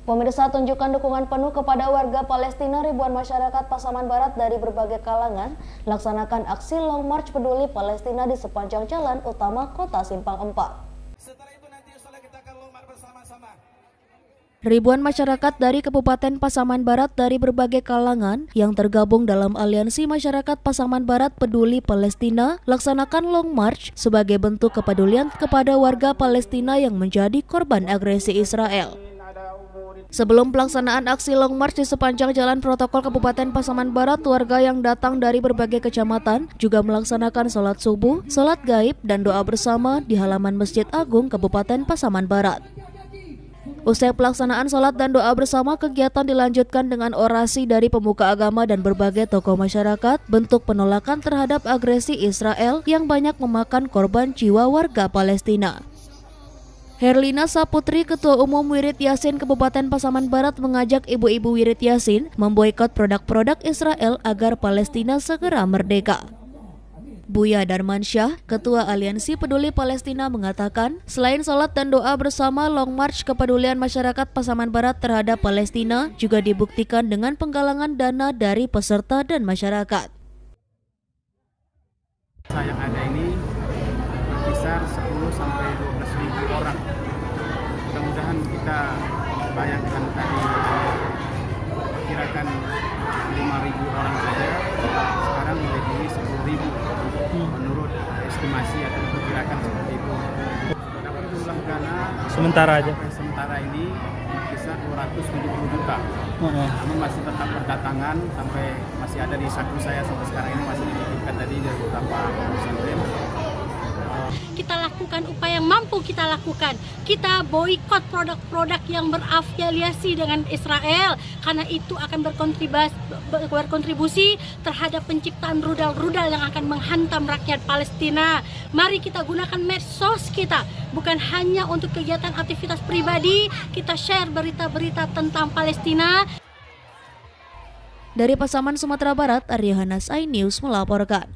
Pemirsa, tunjukkan dukungan penuh kepada warga Palestina. Ribuan masyarakat Pasaman Barat dari berbagai kalangan melaksanakan aksi Long March Peduli Palestina di sepanjang jalan utama kota Simpang 4. Ribuan masyarakat dari Kabupaten Pasaman Barat dari berbagai kalangan yang tergabung dalam Aliansi Masyarakat Pasaman Barat Peduli Palestina laksanakan Long March sebagai bentuk kepedulian kepada warga Palestina yang menjadi korban agresi Israel. Sebelum pelaksanaan aksi Long March di sepanjang jalan protokol Kabupaten Pasaman Barat, warga yang datang dari berbagai kecamatan juga melaksanakan sholat subuh, sholat gaib, dan doa bersama di halaman Masjid Agung Kabupaten Pasaman Barat. Usai pelaksanaan sholat dan doa bersama, kegiatan dilanjutkan dengan orasi dari pemuka agama dan berbagai tokoh masyarakat, bentuk penolakan terhadap agresi Israel yang banyak memakan korban jiwa warga Palestina. Herlina Saputri, Ketua Umum Wirid Yasin Kabupaten Pasaman Barat, mengajak ibu-ibu Wirid Yasin memboikot produk-produk Israel agar Palestina segera merdeka. Buya Darmansyah, Ketua Aliansi Peduli Palestina, mengatakan selain sholat dan doa bersama, Long March kepedulian masyarakat Pasaman Barat terhadap Palestina juga dibuktikan dengan penggalangan dana dari peserta dan masyarakat. Yang ada ini berkisar 10 sampai 12 ribu orang. Mudah-mudahan kita bayangkan tadi kirakan 5.000 orang saja, sekarang menjadi 10.000 menurut estimasi atau perkirakan seperti itu. Dapat jumlah dana sementara ini berkisar 270 juta. Namun masih tetap berdatangan, sampai masih ada di saku saya sampai sekarang ini, masih dititipkan tadi dari beberapa pesantren. Kita lakukan upaya yang mampu kita lakukan. Kita boikot produk-produk yang berafiliasi dengan Israel, karena itu akan berkontribusi terhadap penciptaan rudal-rudal yang akan menghantam rakyat Palestina. Mari kita gunakan medsos kita, bukan hanya untuk kegiatan aktivitas pribadi, kita share berita-berita tentang Palestina. Dari Pasaman, Sumatera Barat, Arya Hanas, iNews melaporkan.